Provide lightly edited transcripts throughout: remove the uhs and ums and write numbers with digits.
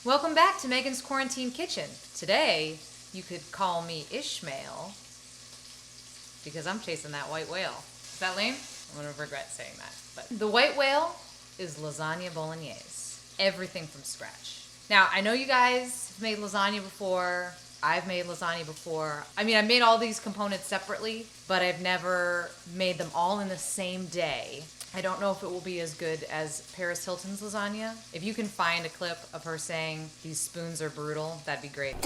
Welcome back to Megan's Quarantine Kitchen. Today, you could call me Ishmael because I'm chasing that white whale. Is that lame? I'm gonna regret saying that. But the white whale is lasagna bolognese. Everything from scratch. Now, I know you guys have made lasagna before. I've made lasagna before. I mean, I've made all these components separately, but I've never made them all in the same day. I don't know if it will be as good as Paris Hilton's lasagna. If you can find a clip of her saying these spoons are brutal, that'd be great.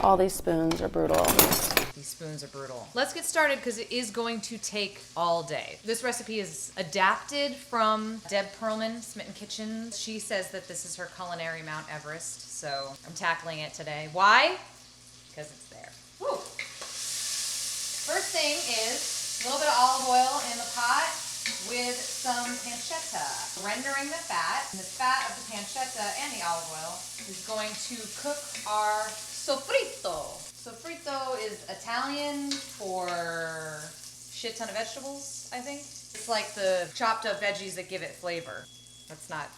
All these spoons are brutal. These spoons are brutal. Let's get started because it is going to take all day. This recipe is adapted from Deb Perlman, Smitten Kitchen. She says that this is her culinary Mount Everest, so I'm tackling it today. Why? Because it's there. Woo. First thing is a little bit of olive oil in the pot with some pancetta. Rendering the fat, and the fat of the pancetta and the olive oil is going to cook our sofrito. Sofrito is Italian for shit ton of vegetables, I think. It's like the chopped up veggies that give it flavor. That's not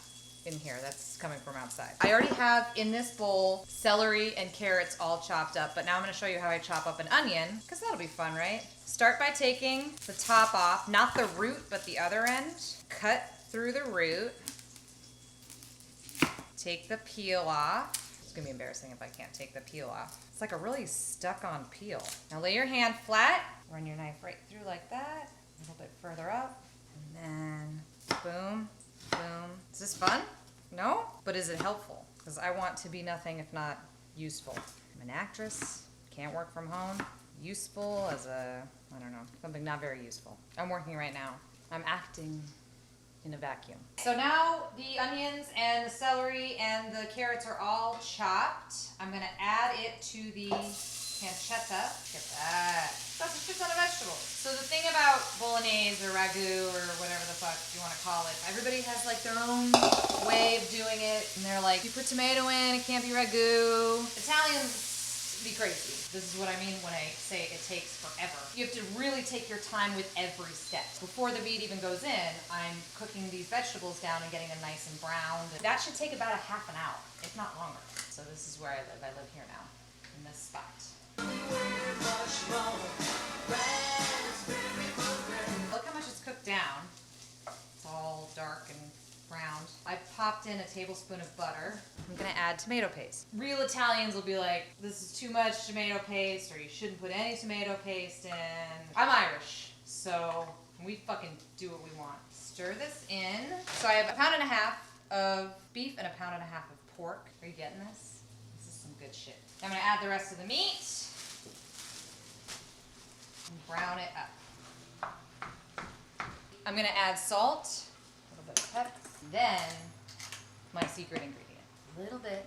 in here, that's coming from outside. I already have in this bowl celery and carrots all chopped up, but now I'm gonna show you how I chop up an onion, because that'll be fun, right? Start by taking the top off, not the root, but the other end. Cut through the root. Take the peel off. It's gonna be embarrassing if I can't take the peel off. It's like a really stuck on peel. Now lay your hand flat, run your knife right through like that, a little bit further up, and then boom, boom. Is this fun? No? But is it helpful? Because I want to be nothing if not useful. I'm an actress, can't work from home. Useful as a, I don't know, something not very useful. I'm working right now. I'm acting in a vacuum. So now the onions and the celery and the carrots are all chopped. I'm gonna add it to the pancetta. Look at that. That's a shit ton of vegetables. So the thing about bolognese or ragu or whatever the fuck you want to call it, everybody has like their own way of doing it. And they're like, you put tomato in, it can't be ragu. Italians be crazy. This is what I mean when I say it takes forever. You have to really take your time with every step. Before the meat even goes in, I'm cooking these vegetables down and getting them nice and browned. That should take about a half an hour, if not longer. So this is where I live. I live here now, in this spot. Look how much it's cooked down. It's all dark and browned. I popped in a tablespoon of butter. I'm gonna add tomato paste. Real Italians will be like, this is too much tomato paste, or you shouldn't put any tomato paste in. I'm Irish, so we fucking do what we want. Stir this in. So I have 1.5 pounds of beef and 1.5 pounds of pork. Are you getting this? This is some good shit. I'm gonna add the rest of the meat and brown it up. I'm gonna add salt, a little bit of pepper, then my secret ingredient, a little bit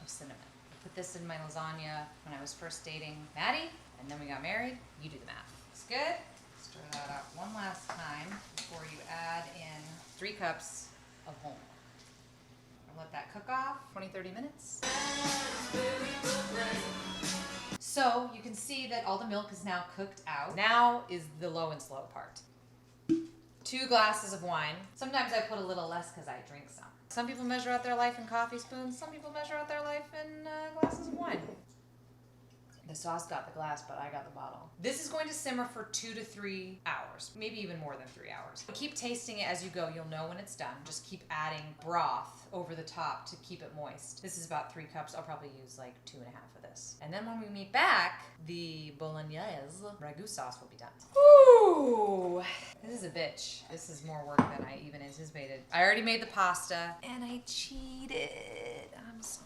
of cinnamon. I put this in my lasagna when I was first dating Maddie, and then we got married. You do the math. It's good. Stir that out one last time before you add in 3 cups of whole milk. I'll let that cook off 20-30 minutes. So you can see that all the milk is now cooked out. Now is the low and slow part. 2 glasses of wine. Sometimes I put a little less because I drink some. Some people measure out their life in coffee spoons. Some people measure out their life in glasses of wine. The sauce got the glass, but I got the bottle. This is going to simmer for 2 to 3 hours, maybe even more than 3 hours. Keep tasting it as you go. You'll know when it's done. Just keep adding broth over the top to keep it moist. This is about 3 cups. I'll probably use like 2.5 of this. And then when we meet back, the bolognese ragu sauce will be done. Ooh, this is a bitch. This is more work than I even anticipated. I already made the pasta and I cheated. I'm sorry.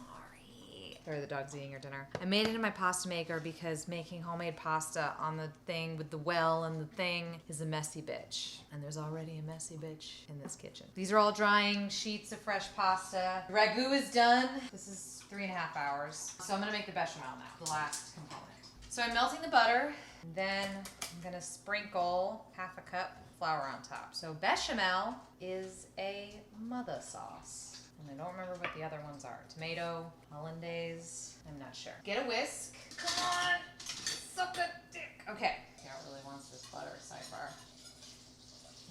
Sorry, the dog's eating her dinner. I made it in my pasta maker because making homemade pasta on the thing with the well and the thing is a messy bitch. And there's already a messy bitch in this kitchen. These are all drying sheets of fresh pasta. The ragu is done. This is 3.5 hours. So I'm gonna make the bechamel now, the last component. So I'm melting the butter, and then I'm gonna sprinkle 1/2 cup flour on top. So bechamel is a mother sauce. And I don't remember what the other ones are. Tomato, hollandaise, I'm not sure. Get a whisk. Come on, suck a dick. Okay, Carol really wants this butter sidebar.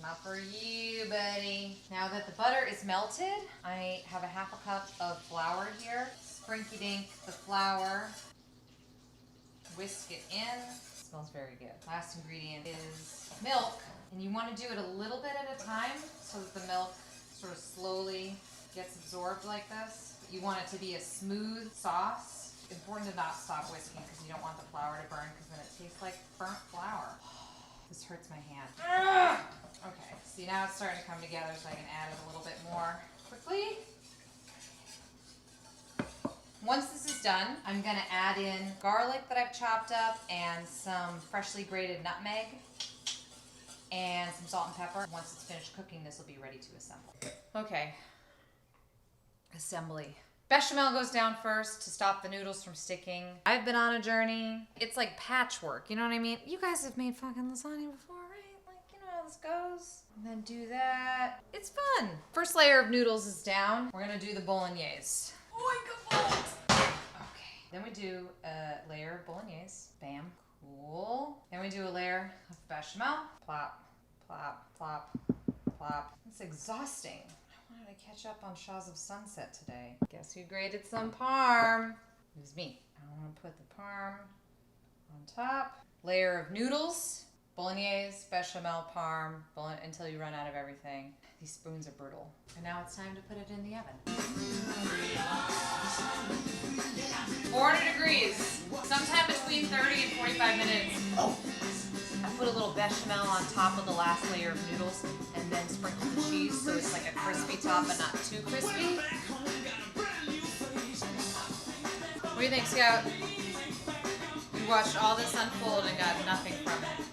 Not for you, buddy. Now that the butter is melted, I have a half a cup of flour here. Sprinky dink the flour. Whisk it in. Smells very good. Last ingredient is milk, and you want to do it a little bit at a time so that the milk sort of slowly gets absorbed like this. You want it to be a smooth sauce. It's important to not stop whisking because you don't want the flour to burn because then it tastes like burnt flour. This hurts my hand. Okay, see now it's starting to come together so I can add it a little bit more quickly. Once this is done, I'm gonna add in garlic that I've chopped up and some freshly grated nutmeg and some salt and pepper. Once it's finished cooking, this will be ready to assemble. Okay, assembly. Bechamel goes down first to stop the noodles from sticking. I've been on a journey. It's like patchwork, you know what I mean? You guys have made fucking lasagna before, right? Like, you know how this goes. And then do that. It's fun. First layer of noodles is down. We're gonna do the Bolognese. Okay, then we do a layer of Bolognese. Bam, cool. Then we do a layer of bechamel. Plop, plop, plop, plop. It's exhausting. I wanted to catch up on Shaws of Sunset today. Guess who grated some parm? It was me. I want to put the parm on top. Layer of noodles. Bolognese, bechamel, parm, until you run out of everything. These spoons are brutal. And now it's time to put it in the oven. 400 degrees. Sometime between 30 and 45 minutes. I put a little bechamel on top of the last layer of noodles and then sprinkle the cheese so it's like a crispy top but not too crispy. What do you think, Scout? We watched all this unfold and got nothing from it.